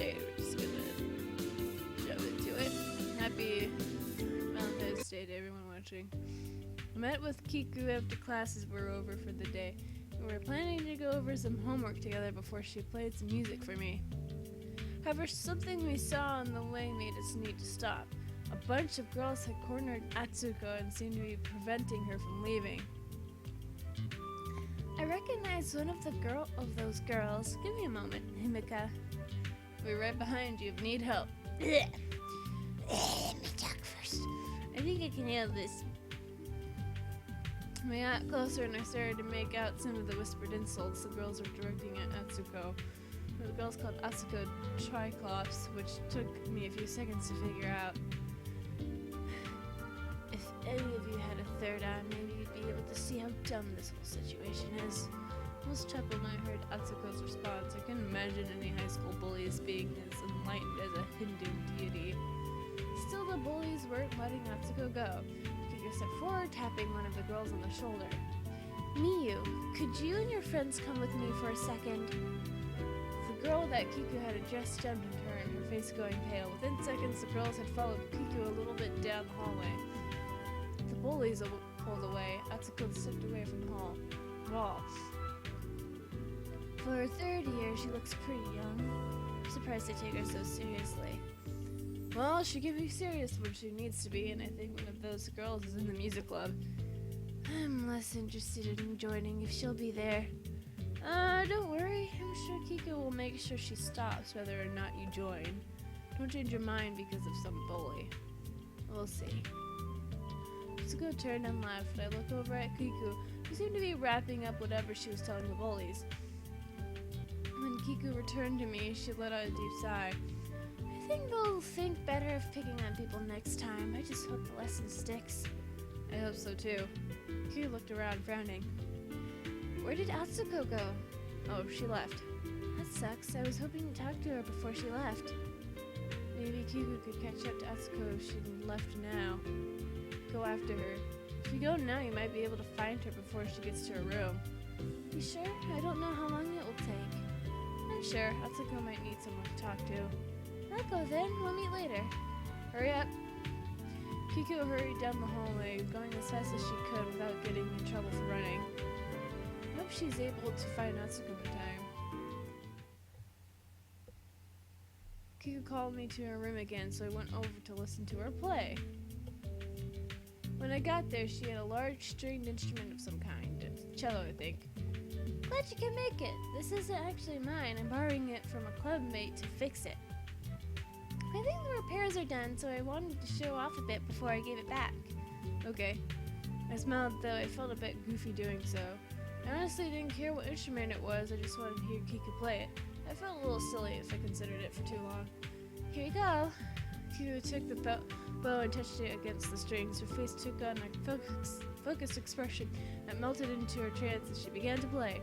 Nightshade. We're just gonna jump into it. Happy Valentine's Day to everyone watching. I met with Kiku after classes were over for the day. We were planning to go over some homework together before she played some music for me. However, something we saw on the way made us need to stop. A bunch of girls had cornered Atsuko and seemed to be preventing her from leaving. I recognized one of those girls. Give me a moment, Himika. We're right behind you. Need help. Let me talk first. I think I can handle this. We got closer and I started to make out some of the whispered insults the girls were directing at Atsuko. The girls called Atsuko Triclops, which took me a few seconds to figure out. If any of you had a third eye, maybe you'd be able to see how dumb this whole situation is. I was chuckled when I heard Atsuko's response. I couldn't imagine any high school bullies being as enlightened as a Hindu deity. Still, the bullies weren't letting Atsuko go. Kiku stepped forward, tapping one of the girls on the shoulder. Miyu, could you and your friends come with me for a second? The girl that Kiku had addressed jumped into her, her face going pale. Within seconds, the girls had followed Kiku a little bit down the hallway. The bullies pulled away. Atsuko stepped away from the wall. For her third year, she looks pretty young. I'm surprised they take her so seriously. Well, she can be serious when she needs to be, and I think one of those girls is in the music club. I'm less interested in joining if she'll be there. Don't worry. I'm sure Kiko will make sure she stops whether or not you join. Don't change your mind because of some bully. We'll see. Atsuko turned and left. I looked over at Kiku, who seemed to be wrapping up whatever she was telling the bullies. When Kiku returned to me, she let out a deep sigh. I think they'll think better of picking on people next time. I just hope the lesson sticks. I hope so too. Kiku looked around, frowning. Where did Atsuko go? Oh, she left. That sucks. I was hoping to talk to her before she left. Maybe Kiku could catch up to Atsuko if she left now. Go after her. If you go now, you might be able to find her before she gets to her room. You sure? I don't know how long it will take. I'm sure. Atsuko might need someone to talk to. I'll go then. We'll meet later. Hurry up. Kiku hurried down the hallway, going as fast as she could without getting in trouble for running. I hope she's able to find Atsuko in time. Kiku called me to her room again, so I went over to listen to her play. When I got there, she had a large stringed instrument of some kind. A cello, I think. Glad you can make it. This isn't actually mine. I'm borrowing it from a club mate to fix it. I think the repairs are done, so I wanted to show off a bit before I gave it back. Okay. I smiled, though I felt a bit goofy doing so. I honestly didn't care what instrument it was, I just wanted to hear Kiku play it. I felt a little silly if I considered it for too long. Here you go. Kiku took the bow and touched it against the strings. Her face took on a focused expression that melted into her trance as she began to play.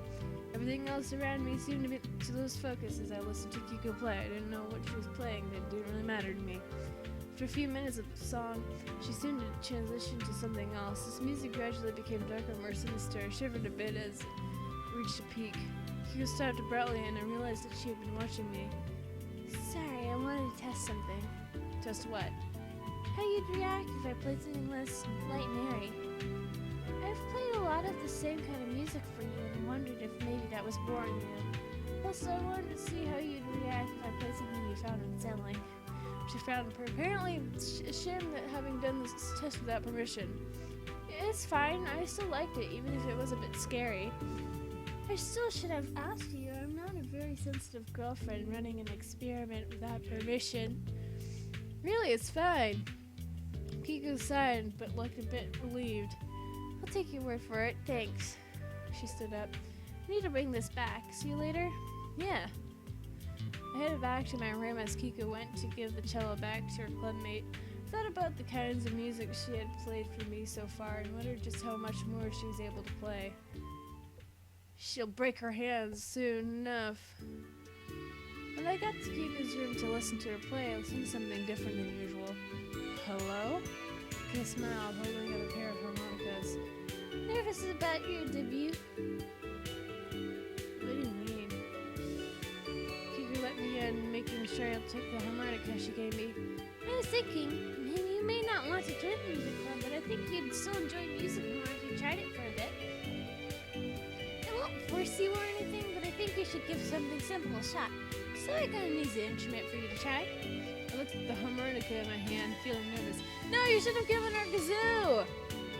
Everything else around me seemed to lose focus as I listened to Kiku play. I didn't know what she was playing, but it didn't really matter to me. After a few minutes of the song, she seemed to transition to something else. This music gradually became darker, more sinister. I shivered a bit as it reached a peak. Kiku stopped abruptly, and I realized that she had been watching me. Sorry, I wanted to test something. Test what? How you'd react if I played something less light and airy. I've played a lot of the same kind of music for you, and wondered if maybe that was boring you. Also, I wanted to see how you'd react if I played something you found unsettling. She frowned. Apparently, ashamed that having done this test without permission. It's fine. I still liked it, even if it was a bit scary. I still should have asked you. I'm not a very sensitive girlfriend running an experiment without permission. Really, it's fine. Kiku sighed, but looked a bit relieved. I'll take your word for it. Thanks. She stood up. I need to bring this back. See you later? Yeah. I headed back to my room as Kiku went to give the cello back to her clubmate. I thought about the kinds of music she had played for me so far and wondered just how much more she was able to play. She'll break her hands soon enough. When I got to Kiku's room to listen to her play, I listened to something different than usual. Hello? Kiku smiled, holding up a pair of harmonicas. Nervous about your debut? What do you mean? Kiku let me in and making sure I'll take the harmonica she gave me. I was thinking, you may not want to join the music club, but I think you'd still enjoy music more if you tried it for a bit. I won't force you or anything, but I think you should give something simple a shot. So I got a music instrument for you to try. I looked at the harmonica in my hand, feeling nervous. No, you should have given her a kazoo!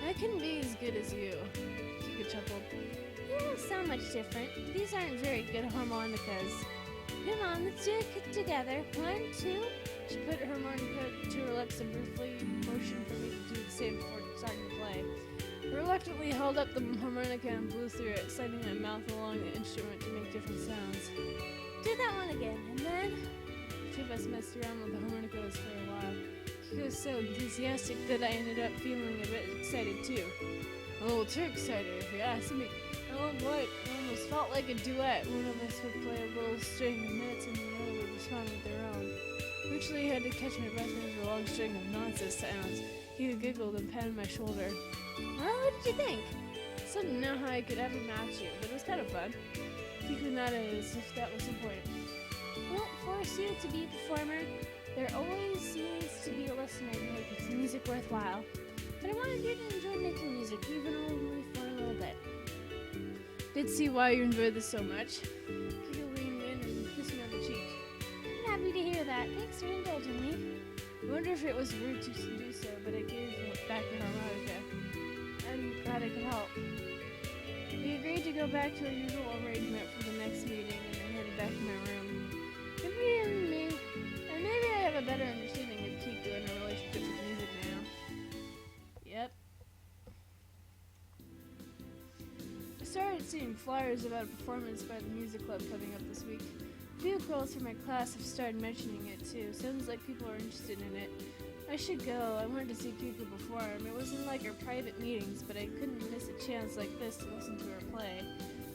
I couldn't be as good as you. Kika chuckled. You don't sound much different. These aren't very good harmonicas. Come on, let's do it together. 1, 2. She put her harmonica to her lips and briefly motioned for me to do the same before starting to play. I reluctantly held up the harmonica and blew through it, sliding my mouth along the instrument to make different sounds. Do that one again, and then... The two of us messed around with the harmonicas for a while. He was so enthusiastic that I ended up feeling a bit excited too. A little too excited, if you ask me. At one point, it almost felt like a duet. One of us would play a little string of notes and the other would respond with their own. Virtually had to catch my breath over a long string of nonsense sounds. He giggled and patted my shoulder. Well, what did you think? Still didn't know how I could ever match you, but it was kind of fun. Kiku nodded as if that was important. I won't force you to be a performer. There always needs to be a listener to make music worthwhile. But I wanted you to enjoy making music, even only for a little bit. Did see why you enjoyed this so much. Kiku leaned in and kissed me on the cheek. I'm happy to hear that. Thanks for indulging me. I wonder if it was rude to do so, but I gave back the harmonica. I'm glad I could help. We agreed to go back to our usual arrangement for the next meeting, and I headed back to my room. Maybe I have a better understanding of Kiku and her relationship with music now. Yep. I started seeing flyers about a performance by the music club coming up this week. A few girls from my class have started mentioning it too. Sounds like people are interested in it. I should go. I wanted to see Kiku perform. It wasn't like our private meetings, but I couldn't miss a chance like this to listen to her play.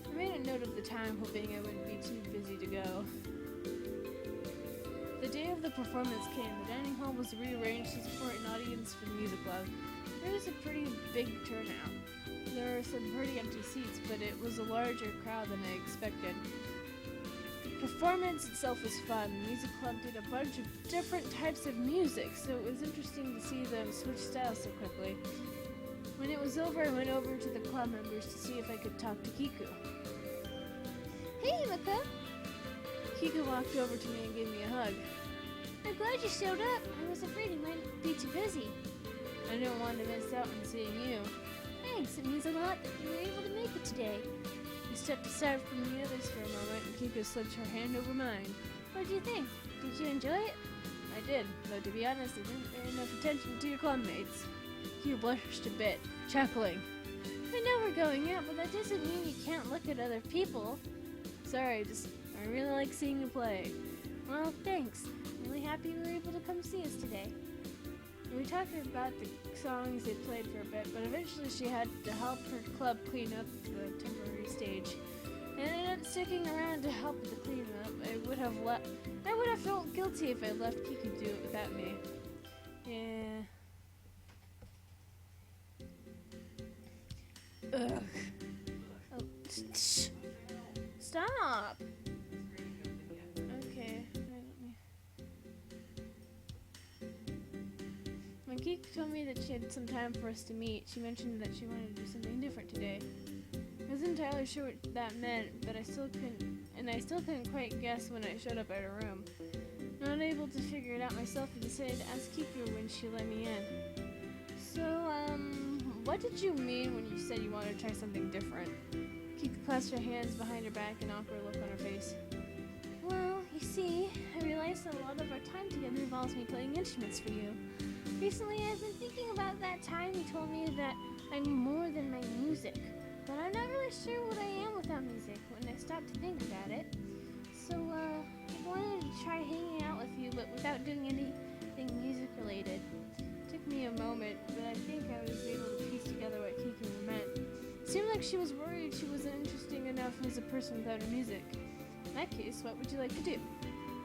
I made a note of the time, hoping I wouldn't be too busy to go. The day of the performance came. The dining hall was rearranged to support an audience for the music club. There was a pretty big turnout. There were some pretty empty seats, but it was a larger crowd than I expected. The performance itself was fun. The music club did a bunch of different types of music, so it was interesting to see them switch styles so quickly. When it was over, I went over to the club members to see if I could talk to Kiku. Hey, Mika! Kiku walked over to me and gave me a hug. I'm glad you showed up. I was afraid you might be too busy. I didn't want to miss out on seeing you. Thanks, it means a lot that you were able to make it today. I stepped aside from the others for a moment and Kiku slipped her hand over mine. What did you think? Did you enjoy it? I did, though to be honest, I didn't pay enough attention to your clubmates. Kiku blushed a bit, chuckling. I know we're going out, but that doesn't mean you can't look at other people. Sorry, I really like seeing you play. Well, thanks. I'm really happy you were able to come see us today. We talked about the songs they played for a bit, but eventually she had to help her club clean up the temporary stage. And I ended up sticking around to help with the cleanup. I would have felt guilty if I left Kiku do it without me. Yeah. Ugh. Oh, shh. Stop! Okay. When Kiku told me that she had some time for us to meet, she mentioned that she wanted to do something different today. I wasn't entirely sure what that meant, but I still couldn't quite guess when I showed up at her room. Not able to figure it out myself, I decided to ask Kiku when she let me in. So, what did you mean when you said you wanted to try something different? Kiku clasped her hands behind her back, an awkward look on her face. Well, you see, I realized that a lot of our time together involves me playing instruments for you. Recently, I've been thinking about that time you told me that I'm more than my music. But I'm not really sure what I am without music when I stopped to think about it. So, I wanted to try hanging out with you, but without doing anything music related. It took me a moment, but I think I was able to piece together what Kiku meant. It seemed like she was worried she wasn't interesting enough as a person without her music. In that case, what would you like to do?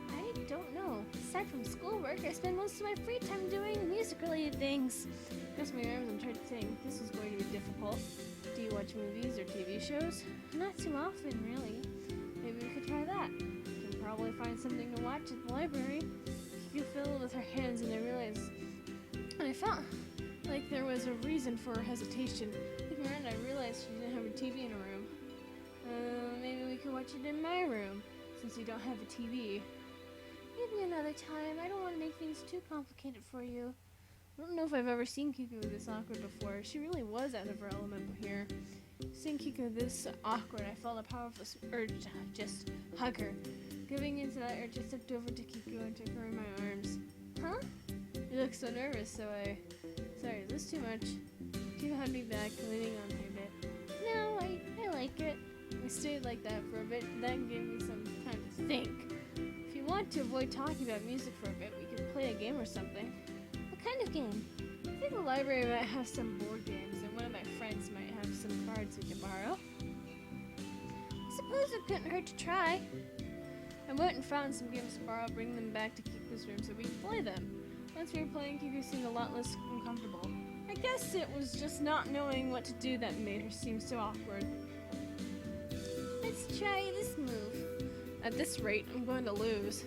I don't know. Aside from schoolwork, I spend most of my free time doing music-related things. I crossed my arms and tried to think. This was going to be difficult. Do you watch movies or TV shows? Not too often, really. Maybe we could try that. We can probably finally find something to watch at the library. Kiku fiddled with her hands and I felt like there was a reason for her hesitation. Looking around, I realized she didn't have a TV in her room. Maybe we could watch it in my room, since we don't have a TV. Maybe another time. I don't want to make things too complicated for you. I don't know if I've ever seen Kiku this awkward before. She really was out of her element here. Seeing Kiku this awkward, I felt a powerful urge to just hug her. Giving into that urge, I stepped over to Kiku and took her in my arms. Huh? You look so nervous, so Sorry, is this too much? Kiku hugged me back, leaning on me a bit. No, I like it. We stayed like that for a bit, then gave me some time to think. If you want to avoid talking about music for a bit, we could play a game or something. What kind of game? I think the library might have some board games, and one of my friends might have some cards we can borrow. I suppose it couldn't hurt to try. I went and found some games to borrow, bring them back to Kiku's room so we could play them. Once we were playing, Kiku seemed a lot less uncomfortable. I guess it was just not knowing what to do that made her seem so awkward. Let's try this move. At this rate, I'm going to lose.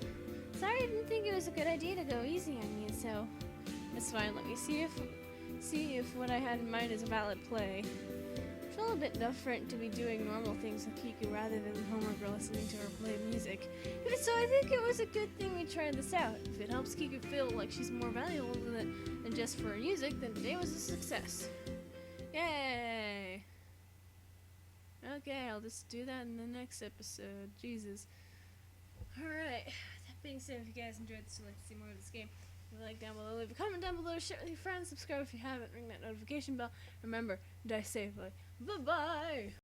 Sorry, I didn't think it was a good idea to go easy on you, so... That's fine, let me see if what I had in mind is a valid play. I feel a bit different to be doing normal things with Kiku rather than homework or listening to her play music. Even so, I think it was a good thing we tried this out. If it helps Kiku feel like she's more valuable than just for her music, then today was a success. Yay! Okay, I'll just do that in the next episode. Jesus. Alright, that being said, if you guys enjoyed this and like to see more of this game, leave a like down below, leave a comment down below, share it with your friends, subscribe if you haven't, ring that notification bell. Remember, die safely. Bye-bye!